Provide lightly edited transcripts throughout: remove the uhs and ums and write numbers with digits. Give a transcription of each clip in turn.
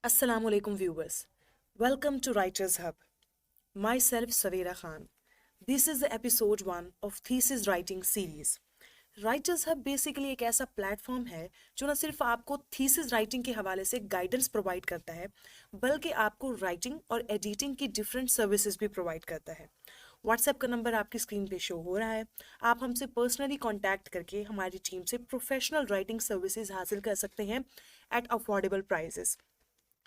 Assalamu alaikum viewers. Welcome to Writers Hub. Myself Savera Khan. This is the episode 1 of Thesis Writing series. Writers hub basically एक ऐसा platform है जो ना सिर्फ आपको thesis writing के हवाले से गाइडेंस प्रोवाइड करता है बल्कि आपको राइटिंग और एडिटिंग की डिफरेंट सर्विसेज भी प्रोवाइड करता है। व्हाट्सएप का नंबर आपकी स्क्रीन पे शो हो रहा है। आप हमसे पर्सनली कांटेक्ट करके हमारी टीम से प्रोफेशनल राइटिंग सर्विसेज हासिल कर सकते हैं एट अफोर्डेबल प्राइजेस।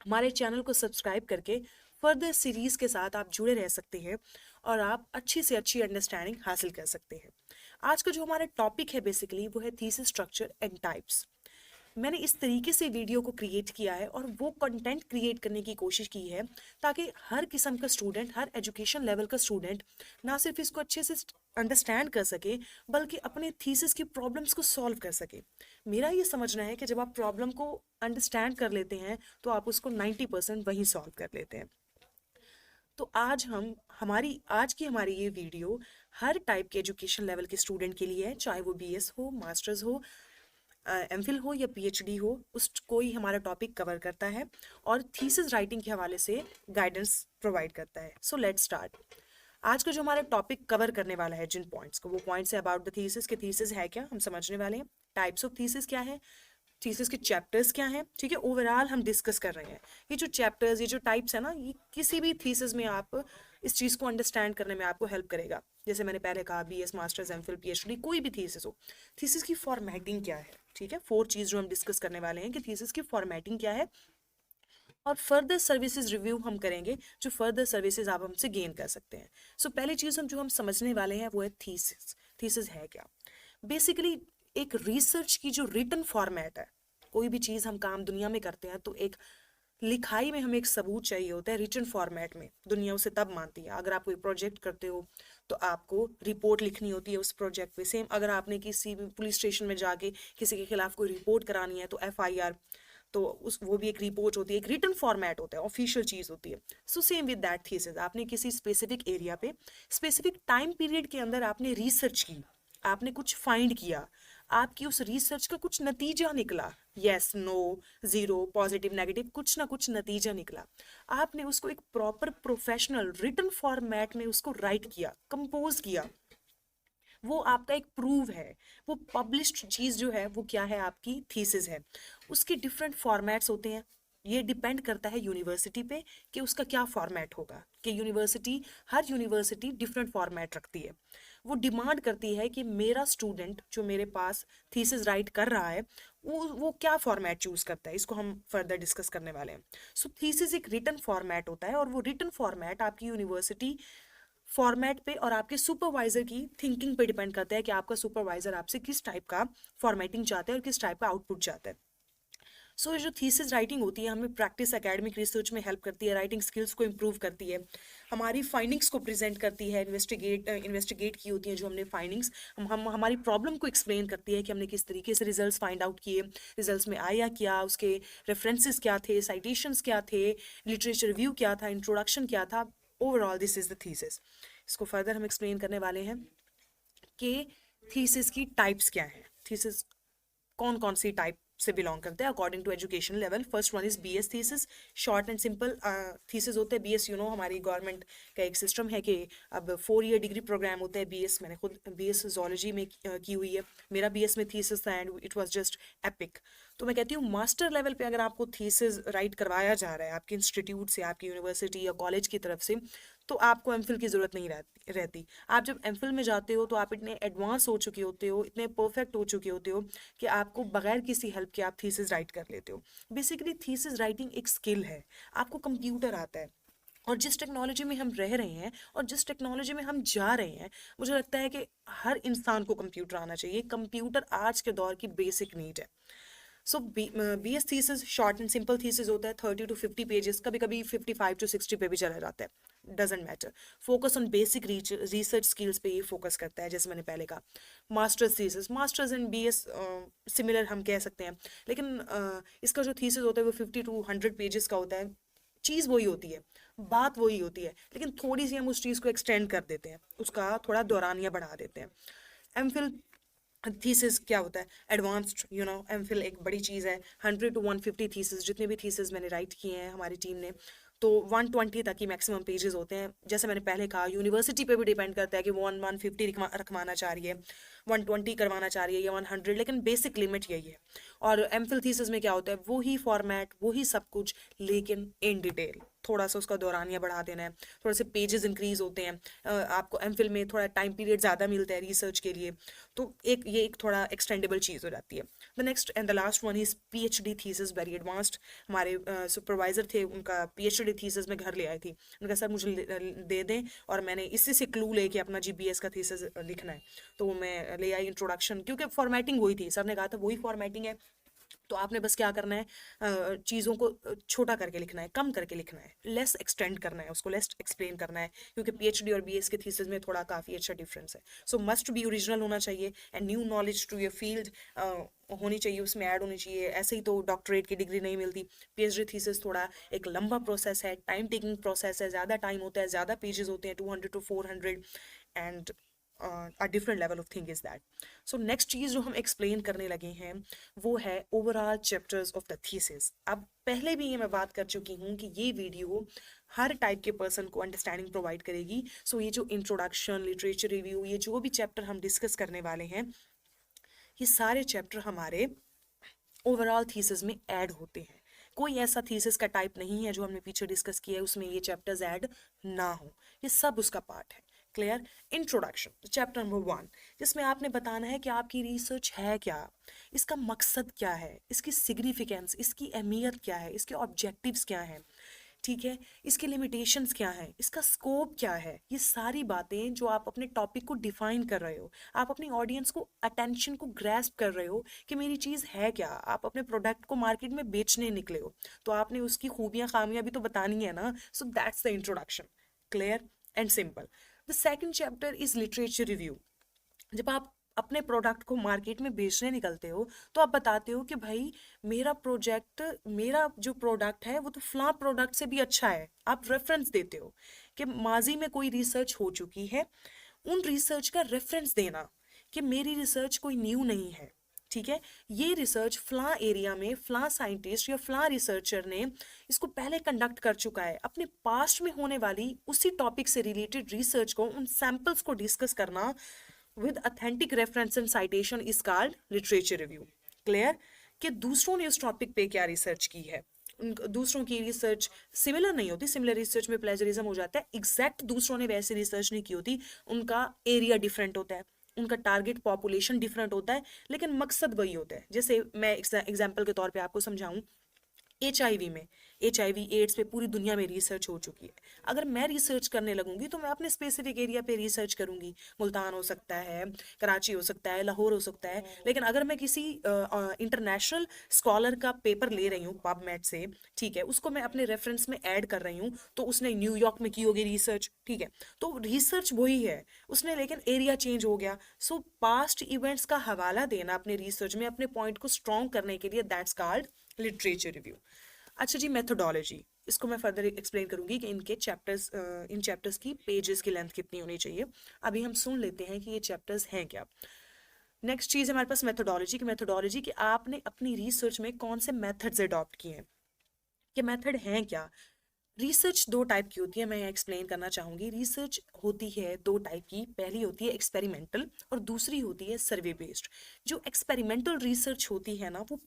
हमारे चैनल को सब्सक्राइब करके फर्दर सीरीज के साथ आप जुड़े रह सकते हैं और आप अच्छी से अच्छी अंडरस्टैंडिंग हासिल कर सकते हैं। आज का जो हमारा टॉपिक है बेसिकली वो है थीसिस स्ट्रक्चर एंड टाइप्स। मैंने इस तरीके से वीडियो को क्रिएट किया है और वो कंटेंट क्रिएट करने की कोशिश की है ताकि हर किस्म का स्टूडेंट, हर एजुकेशन लेवल का स्टूडेंट ना सिर्फ इसको अच्छे से अंडरस्टैंड कर सके बल्कि अपने थीसिस की प्रॉब्लम्स को सॉल्व कर सके। मेरा ये समझना है कि जब आप प्रॉब्लम को अंडरस्टैंड कर लेते हैं तो आप उसको 90% वहीं सॉल्व कर लेते हैं। तो आज की हमारी ये वीडियो हर टाइप के एजुकेशन लेवल के स्टूडेंट के लिए है, चाहे वो बीएस हो, मास्टर्स हो, एमफिल हो या पीएचडी हो, उसको ही हमारा टॉपिक कवर करता है और थीसिस राइटिंग के हवाले से गाइडेंस प्रोवाइड करता है। So let's start. आज का जो हमारा टॉपिक कवर करने वाला है जिन पॉइंट्स को, वो पॉइंट्स है अबाउट द थीसिस के थीसिस है क्या, हम समझने वाले हैं। टाइप्स ऑफ थीसिस क्या है, थीसिस के चैप्टर्स क्या हैं, ठीक है, ओवरऑल हम डिस्कस कर रहे हैं। ये जो चैप्टर्स, ये जो टाइप्स है ना, ये किसी भी थीसिस में आप इस चीज़ को अंडरस्टैंड करने में आपको हेल्प करेगा। जैसे मैंने पहले कहा, बीएस, मास्टर्स, एमफिल, पीएचडी, कोई भी थीसिस हो, थीसिस की फॉर्मेटिंग क्या है, ठीक है, 4 चीज़ जो हम डिस्कस करने वाले हैं कि थीसिस की फॉर्मेटिंग क्या है और फर्दर सर्विसेज रिव्यू हम करेंगे, जो फर्दर सर्विसेज आप हमसे गेन कर सकते हैं। सो पहली चीज़ जो हम समझने वाले हैं वो है थीसिस। थीसिस है क्या? बेसिकली एक रिसर्च की जो रिटन फॉर्मेट है, कोई भी चीज़ हम काम दुनिया में करते हैं तो एक लिखाई में हमें एक सबूत चाहिए होता है। रिटन फॉर्मेट में दुनिया उसे तब मानती है। अगर आप कोई प्रोजेक्ट करते हो तो आपको रिपोर्ट लिखनी होती है उस प्रोजेक्ट पे। सेम अगर आपने किसी भी पुलिस स्टेशन में जाके किसी के खिलाफ कोई रिपोर्ट करानी है तो एफआईआर, तो उस वो भी एक रिपोर्ट होती है, एक रिटन फॉर्मेट होता है, ऑफिशियल चीज़ होती है। So same with that thesis, आपने किसी स्पेसिफिक एरिया पे स्पेसिफिक टाइम पीरियड के अंदर आपने रिसर्च की, आपने कुछ फाइंड किया, आपकी उस रिसर्च का कुछ नतीजा निकला, yes, no, zero, positive, negative, कुछ ना कुछ नतीजा निकला। आपने उसको एक प्रॉपर प्रोफेशनल रिटन फॉर्मेट में उसको राइट किया, कंपोज किया, वो आपका एक प्रूव है। वो पब्लिश्ड चीज़ जो है वो क्या है, आपकी थीसिस है। उसके डिफरेंट फॉर्मेट्स होते हैं। ये डिपेंड करता है यूनिवर्सिटी पे कि उसका क्या फॉर्मेट होगा, कि हर यूनिवर्सिटी डिफरेंट फॉर्मेट रखती है। वो डिमांड करती है कि मेरा स्टूडेंट जो मेरे पास थीसिस राइट कर रहा है वो क्या फॉर्मेट चूज करता है। इसको हम फर्दर डिस्कस करने वाले हैं। सो थीसिस एक रिटन फॉर्मेट होता है और वो रिटन फॉर्मेट आपकी यूनिवर्सिटी फॉर्मेट पे और आपके सुपरवाइजर की थिंकिंग पे डिपेंड करता है कि आपका सुपरवाइजर आपसे किस टाइप का फॉर्मेटिंग चाहता है और किस टाइप का आउटपुट चाहता है। सो ये जो थीसिस राइटिंग होती है हमें प्रैक्टिस, एकेडमिक रिसर्च में हेल्प करती है, राइटिंग स्किल्स को इम्प्रूव करती है, हमारी फाइंडिंग्स को प्रेजेंट करती है, इन्वेस्टिगेट की होती है जो हमने फाइंडिंग्स, हम हमारी प्रॉब्लम को एक्सप्लेन करती है कि हमने किस तरीके से रिजल्ट्स फाइंड आउट किए, रिजल्ट्स में आया क्या, उसके रेफरेंसेस क्या थे, साइटेशंस क्या थे, लिटरेचर रिव्यू क्या था, इंट्रोडक्शन क्या था। Overall this is the thesis. इसको फर्दर हम एक्सप्लेन करने वाले हैं कि थीसिस की टाइप्स क्या हैं, थीसिस कौन कौन सी टाइप से बिलोंग करते हैं according to education level. First one is BS thesis, short and simple thesis होते हैं। बीएस हमारी गवर्नमेंट का एक सिस्टम है कि अब 4 ईयर डिग्री प्रोग्राम होता है बीएस। मैंने खुद बीएस जोलॉजी में की हुई है, मेरा बीएस में थीसिस था and it was just epic. तो मैं कहती हूँ मास्टर लेवल पे अगर आपको थीसिस राइट करवाया जा रहा है आपके इंस्टीट्यूट से, आपकी यूनिवर्सिटी या कॉलेज की तरफ से, तो आपको एमफिल की ज़रूरत नहीं रहती। आप जब एमफिल में जाते हो तो आप इतने एडवांस हो चुके होते हो, इतने परफेक्ट हो चुके होते हो कि आपको बगैर किसी हेल्प के आप थीसिस राइट कर लेते हो। बेसिकली थीसिस राइटिंग एक स्किल है। आपको कंप्यूटर आता है और जिस टेक्नोलॉजी में हम रह रहे हैं और जिस टेक्नोलॉजी में हम जा रहे हैं, मुझे लगता है कि हर इंसान को कंप्यूटर आना चाहिए। कंप्यूटर आज के दौर की बेसिक नीड है। So BS thesis short and simple thesis होता है, 30 to 50 पेजेस, कभी कभी 55 to 60 पे भी चला जाता है, doesn't matter. Focus on basic research skills पे ये फोकस करता है, जैसे मैंने पहले कहा। Masters thesis, masters and BS similar हम कह सकते हैं, लेकिन इसका जो थीसिस होता है वो 50 to 100 पेजेस का होता है। चीज़ वही होती है, बात वही होती है, लेकिन थोड़ी सी हम उस चीज़ को एक्सटेंड कर देते हैं, उसका थोड़ा दौरानिया बढ़ा देते हैं। एमफिल थीसिस क्या होता है, एडवांस्ड एमफिल एक बड़ी चीज़ है। 100 to 150 थीसिस, जितने भी थीसिस मैंने राइट किए हैं हमारी टीम ने, तो 120 तक ही मैक्सिमम पेजेस होते हैं। जैसे मैंने पहले कहा, यूनिवर्सिटी पे भी डिपेंड करता है कि वो 150 रखवाना चाह रही है, 120 करवाना चाह रही है या 100, लेकिन बेसिक लिमिट यही है। और एमफिल थीसिस में क्या होता है, वो ही फॉर्मेट, वो ही सब कुछ, लेकिन इन डिटेल थोड़ा सा उसका दौरानिया बढ़ा देना है, थोड़े से पेजेस इंक्रीज होते हैं। आपको एमफिल में थोड़ा टाइम पीरियड ज़्यादा मिलता है रिसर्च के लिए, तो एक थोड़ा एक्सटेंडेबल चीज़ हो जाती है। The next and the last one is PhD thesis, very advanced. हमारे सुपरवाइजर थे, उनका पीएचडी थीसिस में घर ले आई थी। उनका सर मुझे दे दें, और मैंने इसी से क्लू लेके अपना जीबीएस का थीसिस लिखना है, तो वो मैं ले आई इंट्रोडक्शन, क्योंकि फॉर्मेटिंग वही थी, सर ने कहा था वही फॉर्मेटिंग है, तो आपने बस क्या करना है, चीज़ों को छोटा करके लिखना है, कम करके लिखना है, लेस एक्सटेंड करना है, उसको लेस एक्सप्लेन करना है, क्योंकि पीएचडी और बीएस के थीसिस में थोड़ा काफ़ी अच्छा डिफरेंस है। सो मस्ट बी ओरिजिनल होना चाहिए, and new knowledge to your field होनी चाहिए, उसमें ऐड होनी चाहिए। ऐसे ही तो डॉक्टरेट की डिग्री नहीं मिलती। पीएचडी थीसिस थोड़ा एक लंबा प्रोसेस है, टाइम टेकिंग प्रोसेस है, ज़्यादा टाइम होता है, ज़्यादा पेजेस होते हैं, 200 to 400, and a different level of thing is that. So next चीज़ जो हम एक्सप्लेन करने लगे हैं वो है overall chapters of the thesis. अब पहले भी ये मैं बात कर चुकी हूँ कि ये वीडियो हर टाइप के पर्सन को अंडरस्टैंडिंग प्रोवाइड करेगी। सो ये जो इंट्रोडक्शन, लिटरेचर रिव्यू, ये जो भी चैप्टर हम डिस्कस करने वाले हैं, ये सारे चैप्टर हमारे ओवरऑल थीसिस में ऐड होते हैं। कोई ऐसा थीसिस का टाइप नहीं है जो हमने पीछे डिस्कस किया है उसमें ये चैप्टर्स ऐड ना हो, ये सब उसका पार्ट है। क्लियर? इंट्रोडक्शन, चैप्टर नंबर 1, जिसमें आपने बताना है कि आपकी रिसर्च है क्या, इसका मकसद क्या है, इसकी सिग्निफिकेंस, इसकी अहमियत क्या है, इसके ऑब्जेक्टिव्स क्या हैं, ठीक है, इसके लिमिटेशंस क्या हैं, इसका स्कोप क्या है। ये सारी बातें जो आप अपने टॉपिक को डिफाइन कर रहे हो, आप अपनी ऑडियंस को अटेंशन को ग्रैस्प कर रहे हो कि मेरी चीज़ है क्या, आप अपने प्रोडक्ट को मार्केट में बेचने निकले हो, तो आपने उसकी खूबियां खामियां भी तो बतानी है ना। So that's the introduction. Clear and simple. The second chapter is literature review. जब आप अपने प्रोडक्ट को मार्केट में बेचने निकलते हो, तो आप बताते हो कि भाई मेरा जो प्रोडक्ट है वो तो फला प्रोडक्ट से भी अच्छा है। आप रेफरेंस देते हो कि माजी में कोई रिसर्च हो चुकी है, उन रिसर्च का रेफरेंस देना कि मेरी रिसर्च कोई न्यू नहीं है, ठीक है, ये रिसर्च फला एरिया में फला साइंटिस्ट या फला रिसर्चर ने इसको पहले कंडक्ट कर चुका है। अपने पास्ट में होने वाली उसी टॉपिक से रिलेटेड रिसर्च को, उन सैंपल्स को डिस्कस करना with authentic reference and citation is called literature review. Clear? कि दूसरों ने उस टॉपिक पे क्या रिसर्च की है, दूसरों की रिसर्च सिमिलर नहीं होती, सिमिलर रिसर्च में प्लेजरिज्म हो जाता है। एग्जैक्ट दूसरों ने वैसी रिसर्च नहीं की होती, उनका एरिया डिफरेंट होता है, उनका टारगेट पॉपुलेशन डिफरेंट होता है, लेकिन मकसद वही होता है। जैसे मैं एग्जाम्पल के तौर पे आपको समझाऊं, HIV में, HIV एड्स पे पूरी दुनिया में रिसर्च हो चुकी है। अगर मैं रिसर्च करने लगूंगी तो मैं अपने स्पेसिफिक एरिया पे रिसर्च करूंगी, मुल्तान हो सकता है, कराची हो सकता है, लाहौर हो सकता है। लेकिन अगर मैं किसी इंटरनेशनल स्कॉलर का पेपर ले रही हूँ पबमेड से, ठीक है, उसको मैं अपने रेफरेंस में ऐड कर रही हूँ, तो उसने न्यूयॉर्क में की होगी रिसर्च, ठीक है, तो रिसर्च वही है उसने, लेकिन एरिया चेंज हो गया। सो पास्ट इवेंट्स का हवाला देना अपने रिसर्च में अपने पॉइंट को स्ट्रॉन्ग करने के लिए, दैट्स कॉल्ड लिटरेचर रिव्यू। अच्छा जी, मेथोडोलॉजी, इसको मैं फर्दर एक्सप्लेन करूंगी कि इनके चैप्टर्स, इन चैप्टर्स की पेजेस की लेंथ कितनी होनी चाहिए। अभी हम सुन लेते हैं कि ये चैप्टर्स हैं क्या। नेक्स्ट चीज़ है हमारे पास मेथोडोलॉजी की। मेथोडोलॉजी कि आपने अपनी रिसर्च में कौन से मेथड्स अडॉप्ट किए हैं, कि मेथड हैं क्या। रिसर्च दो टाइप की होती है, मैं एक्सप्लेन करना चाहूँगी। रिसर्च होती है दो टाइप की, पहली होती है एक्सपेरिमेंटल और दूसरी होती है सर्वे बेस्ड। जो एक्सपेरिमेंटल रिसर्च होती है ना, वो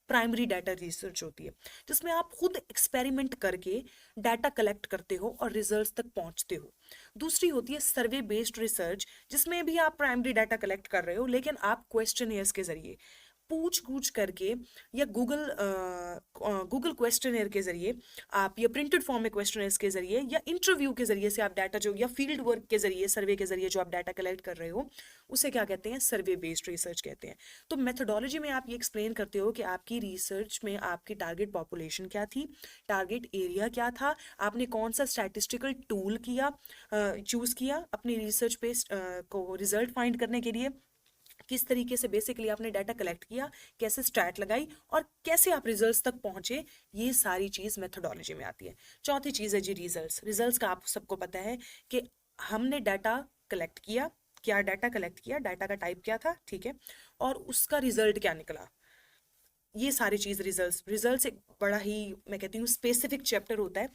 प्राइमरी डाटा रिसर्च होती है, जिसमें आप खुद एक्सपेरिमेंट करके डाटा कलेक्ट करते हो और रिजल्ट्स तक पहुंचते हो। दूसरी होती है सर्वे बेस्ड रिसर्च, जिसमें भी आप प्राइमरी डाटा कलेक्ट कर रहे हो, लेकिन आप क्वेश्चनियर्स के जरिए पूछ गूछ करके, या गूगल क्वेश्चनर के जरिए आप, या प्रिंटेड फॉर्म में क्वेश्चनर्स के जरिए, या इंटरव्यू के जरिए से आप डाटा जो, या फील्ड वर्क के जरिए, सर्वे के जरिए जो आप डाटा कलेक्ट कर रहे हो, उसे क्या कहते हैं, सर्वे बेस्ड रिसर्च कहते हैं। तो मेथोडोलॉजी में आप ये एक्सप्लेन करते हो कि आपकी रिसर्च में आपकी टारगेट पॉपुलेशन क्या थी, टारगेट एरिया क्या था, आपने कौन सा स्टैटिस्टिकल टूल किया, चूज किया अपनी रिसर्च पे को रिजल्ट फाइंड करने के लिए, किस तरीके से बेसिकली आपने डाटा कलेक्ट किया, कैसे स्ट्रैट लगाई, और कैसे आप रिजल्ट्स तक पहुंचे। ये सारी चीज़ मेथोडोलॉजी में आती है। चौथी चीज़ है जी रिजल्ट्स। रिजल्ट्स का आप सबको पता है कि हमने डाटा कलेक्ट किया, क्या डाटा कलेक्ट किया, डाटा का टाइप क्या था, ठीक है, और उसका रिजल्ट क्या निकला, ये सारी चीज रिजल्ट्स एक बड़ा ही, मैं कहती हूँ, स्पेसिफिक चैप्टर होता है।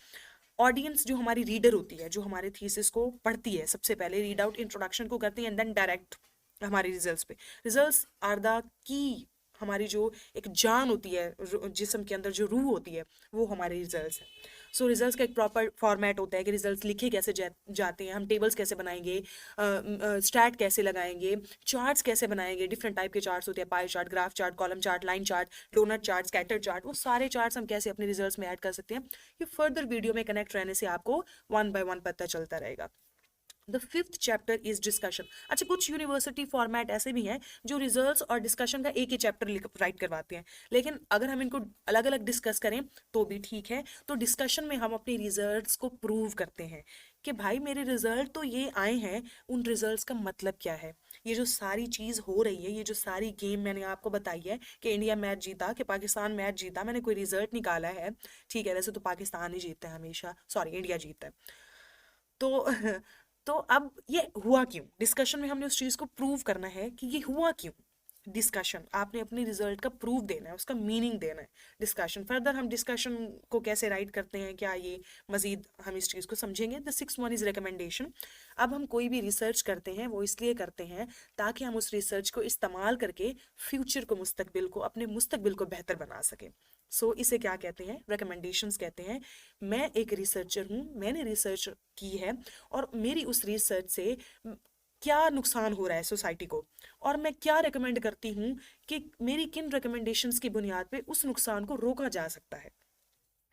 ऑडियंस जो हमारी रीडर होती है, जो हमारे थीसिस को पढ़ती है, सबसे पहले रीड आउट इंट्रोडक्शन को करती है एंड देन डायरेक्ट हमारे रिजल्ट्स पे। रिजल्ट्स आर द की, हमारी जो एक जान होती है, जिस्म के अंदर जो रूह होती है, वो हमारे रिजल्ट्स है। सो रिजल्ट्स का एक प्रॉपर फॉर्मेट होता है कि रिजल्ट्स लिखे कैसे जाते हैं, हम टेबल्स कैसे बनाएंगे, स्टैट कैसे लगाएंगे, चार्ट्स कैसे बनाएंगे, डिफरेंट टाइप के चार्ट्स होते हैं, pie chart, graph chart, column chart, line chart, doughnut chart, scatter chart, वो सारे चार्ट्स हम कैसे अपने रिजल्ट्स में ऐड कर सकते हैं, ये फर्दर वीडियो में कनेक्ट रहने से आपको वन बाय वन पता चलता रहेगा। The fifth chapter is discussion. अच्छा, कुछ यूनिवर्सिटी फॉर्मेट ऐसे भी हैं जो रिजल्ट्स और डिस्कशन का एक ही चैप्टर राइट करवाते हैं, लेकिन अगर हम इनको अलग अलग डिस्कस करें तो भी ठीक है। तो डिस्कशन में हम अपने रिजल्ट्स को प्रूव करते हैं कि भाई मेरे रिजल्ट तो ये आए हैं, उन रिजल्ट्स का मतलब क्या है, ये जो सारी चीज हो रही है, ये जो सारी गेम मैंने आपको बताई है कि इंडिया मैच जीता, कि पाकिस्तान मैच जीता, मैंने कोई रिजल्ट निकाला है, ठीक है, वैसे तो पाकिस्तान ही जीतता है हमेशा, सॉरी इंडिया जीतता है, तो तो अब ये हुआ क्यों, डिस्कशन में हमने उस चीज को प्रूव करना है कि ये हुआ क्यों। डिस्कशन, आपने अपने रिजल्ट का प्रूफ देना है, उसका मीनिंग देना है। डिस्कशन, फर्दर हम डिस्कशन को कैसे राइट करते हैं, क्या ये मजीद हम इस चीज़ को समझेंगे। The six one is recommendation. अब हम कोई भी रिसर्च करते हैं वो इसलिए करते हैं ताकि हम उस रिसर्च को इस्तेमाल करके फ्यूचर को, मुस्तकबिल को, अपने मुस्तकबिल को बेहतर बना सकें। सो इसे क्या कहते हैं, रिकमेंडेशंस कहते हैं। मैं एक रिसर्चर हूँ, मैंने रिसर्च की है और मेरी उस रिसर्च से क्या नुकसान हो रहा है सोसाइटी को, और मैं क्या रिकमेंड करती हूँ कि मेरी किन रिकमेंडेशंस की बुनियाद पे उस नुकसान को रोका जा सकता है।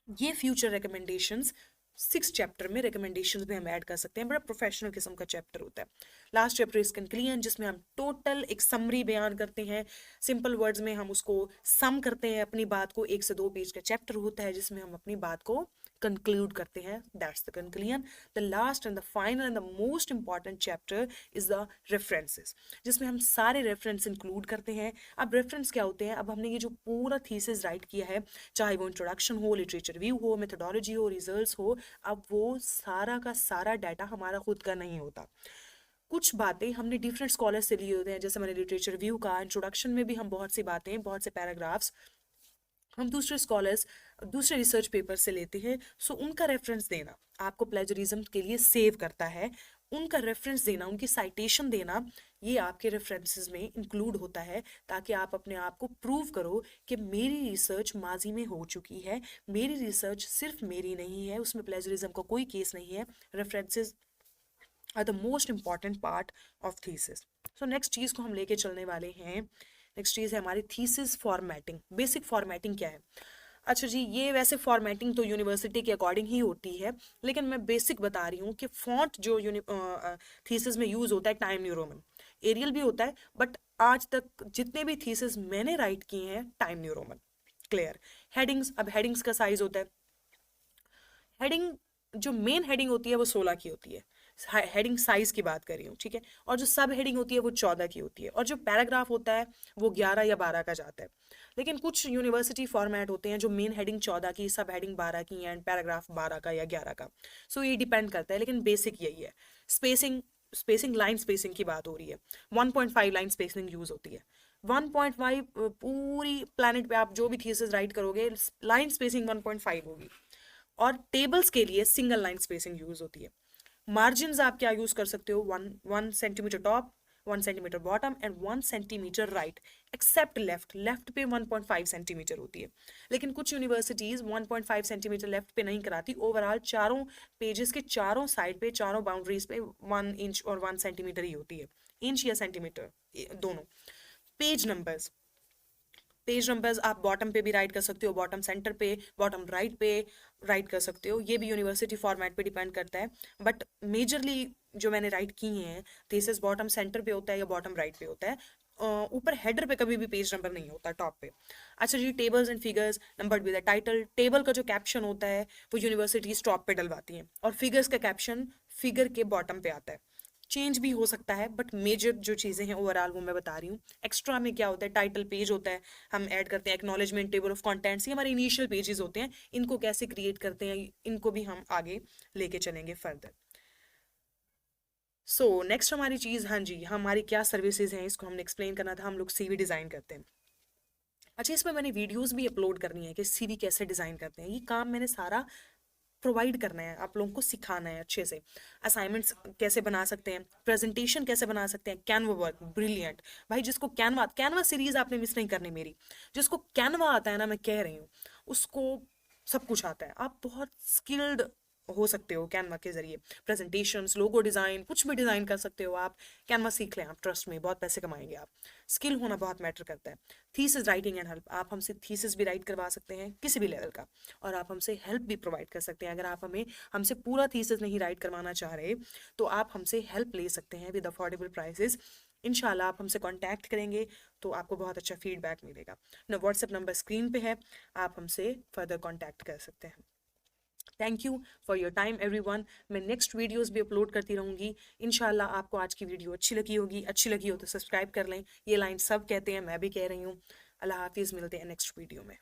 ये फ्यूचर रिकमेंडेशंस सिक्स चैप्टर में रिकमेंडेशंस में हम ऐड कर सकते हैं, बड़ा प्रोफेशनल किस्म का चैप्टर होता है। लास्ट चैप्टर इज कंक्लूजन, जिसमें हम टोटल एक समरी बयान करते हैं, सिंपल वर्ड्स में हम उसको सम करते हैं अपनी बात को। 1 से 2 पेज का चैप्टर होता है जिसमें हम अपनी बात को कंक्लूड करते हैं, that's the conclusion. The last and the final and the most important chapter is the references, जिसमें हम सारे रेफरेंस इंक्लूड करते हैं। अब रेफरेंस क्या होते हैं, अब हमने ये जो पूरा थीसिस राइट किया है, चाहे वो इंट्रोडक्शन हो, लिटरेचर रिव्यू हो, मेथोडोलॉजी हो, रिजल्ट्स हो, अब वो सारा का सारा डाटा हमारा खुद का नहीं होता। कुछ बातें हमने डिफरेंट स्कॉलर से लिए होते हैं, जैसे मैंने लिटरेचर रिव्यू का, इंट्रोडक्शन में भी हम बहुत सी बातें, बहुत से पैराग्राफ्स हम दूसरे स्कॉलर्स, दूसरे रिसर्च पेपर से लेते हैं। सो उनका रेफरेंस देना आपको प्लेजरिज्म के लिए सेव करता है। उनका रेफरेंस देना, उनकी साइटेशन देना, ये आपके रेफरेंसेस में इंक्लूड होता है, ताकि आप अपने आप को प्रूव करो कि मेरी रिसर्च माजी में हो चुकी है, मेरी रिसर्च सिर्फ मेरी नहीं है, उसमें प्लेजरिज्म का कोई केस नहीं है। References are the most important part of thesis. So next चीज़ को हम लेके चलने वाले हैं, नेक्स्ट चीज़ है हमारी थीसिस फॉर्मेटिंग। बेसिक फॉर्मेटिंग क्या है? अच्छा जी, ये वैसे फॉर्मेटिंग तो यूनिवर्सिटी के अकॉर्डिंग ही होती है, लेकिन मैं बेसिक बता रही हूँ कि फॉन्ट जो थीसिस में यूज़ होता है, टाइम न्यू रोमन, एरियल भी होता है, बट आज तक जितने भी थीसिस मैंने राइट किए हैं, time new Roman. Clear. Headings, अब हेडिंग्स का साइज होता है, हेडिंग जो मेन हेडिंग होती है वो 16 की होती है, हेडिंग साइज की बात कर रही हूँ, ठीक है, और जो सब हेडिंग होती है वो 14 की होती है, और जो पैराग्राफ होता है वो 11 या 12 का जाता है। लेकिन कुछ यूनिवर्सिटी फॉर्मेट होते हैं जो मेन हेडिंग 14 की, सब हेडिंग 12 की एंड पैराग्राफ 12 का या 11 का। सो ये डिपेंड करता है, लेकिन बेसिक यही है। स्पेसिंग लाइन स्पेसिंग की बात हो रही है, 1.5 लाइन स्पेसिंग यूज होती है। 1.5 पूरी प्लैनेट पे आप जो भी थीसिस राइट करोगे, लाइन स्पेसिंग 1.5 होगी। और टेबल्स के लिए सिंगल लाइन स्पेसिंग यूज होती है। मार्जिन आप क्या यूज कर सकते हो, 1 centimetre top, 1 centimetre bottom and 1 centimetre right, except left पे 1.5 सेंटीमीटर होती है। लेकिन कुछ यूनिवर्सिटीज 1.5 सेंटीमीटर लेफ्ट पे नहीं कराती, ओवरऑल चारों पेजेस के चारों साइड पे, चारों बाउंड्रीज पे 1 इंच और 1 सेंटीमीटर ही होती है, इंच या सेंटीमीटर दोनों। पेज नंबर्स, पेज नंबर्स आप बॉटम पे भी राइट कर सकते हो, बॉटम सेंटर पे, बॉटम राइट पे राइट कर सकते हो, ये भी यूनिवर्सिटी फॉर्मेट पे डिपेंड करता है। बट मेजरली जो मैंने राइट की हैं थीसिस, बॉटम सेंटर पे होता है या बॉटम राइट पे होता है, ऊपर हेडर पे कभी भी पेज नंबर नहीं होता, टॉप पे। अच्छा जी, tables and figures numbered with the title, table का जो कैप्शन होता है वो यूनिवर्सिटीज टॉप पे डलवाती हैं, और फिगर्स का कैप्शन फिगर के बॉटम पे आता है। चेंज भी हो सकता है, बट मेजर जो चीज़ें हैं ओवरऑल वो मैं बता रही हूँ। एक्स्ट्रा में क्या होता है, टाइटल पेज होता है, हम ऐड करते हैं एक्नॉलेजमेंट, टेबल ऑफ कंटेंट्स, ये हमारे इनिशियल पेजेस होते हैं, इनको कैसे क्रिएट करते हैं, इनको भी हम आगे लेके चलेंगे फर्दर। सो नेक्स्ट हमारी चीज़, हाँ जी, हमारी क्या सर्विसेज हैं इसको हमने एक्सप्लेन करना था। हम लोग सीवी डिज़ाइन करते हैं। अच्छा, इसमें मैंने वीडियोस भी अपलोड करनी है कि सीवी कैसे डिज़ाइन करते हैं। ये काम मैंने सारा प्रोवाइड करना है, आप लोगों को सिखाना है अच्छे से। असाइनमेंट्स कैसे बना सकते हैं, प्रेजेंटेशन कैसे बना सकते हैं, कैनवा वर्क ब्रिलियंट। भाई जिसको कैनवा कैनवा सीरीज आपने मिस नहीं करनी मेरी। जिसको कैनवा आता है ना, मैं कह रही हूँ, उसको सब कुछ आता है। आप बहुत स्किल्ड हो सकते हो कैनवा के जरिए। प्रेजेंटेशंस, लोगो डिज़ाइन, कुछ भी डिज़ाइन कर सकते हो आप। कैनवा सीख लें आप, ट्रस्ट में बहुत पैसे कमाएंगे आप। स्किल होना बहुत मैटर करता है। थीसिस राइटिंग एंड हेल्प, आप हमसे थीसिस भी राइट करवा सकते हैं किसी भी लेवल का, और आप हमसे हेल्प भी प्रोवाइड कर सकते हैं। अगर आप हमसे पूरा थीसिस नहीं राइट करवाना चाह रहे, तो आप हमसे हेल्प ले सकते हैं विद अफोर्डेबल प्राइसेस। इंशाल्लाह आप हमसे कांटेक्ट करेंगे तो आपको बहुत अच्छा फीडबैक मिलेगा। ना व्हाट्सएप नंबर स्क्रीन पे है, आप हमसे फर्दर कांटेक्ट कर सकते हैं। Thank you for your time everyone. मैं नेक्स्ट वीडियोस भी अपलोड करती रहूँगी। इंशाल्लाह आपको आज की वीडियो अच्छी लगी होगी। अच्छी लगी हो तो सब्सक्राइब कर लें। ये लाइन सब कहते हैं, मैं भी कह रही हूँ। अल्लाह हाफिज़, मिलते हैं नेक्स्ट वीडियो में।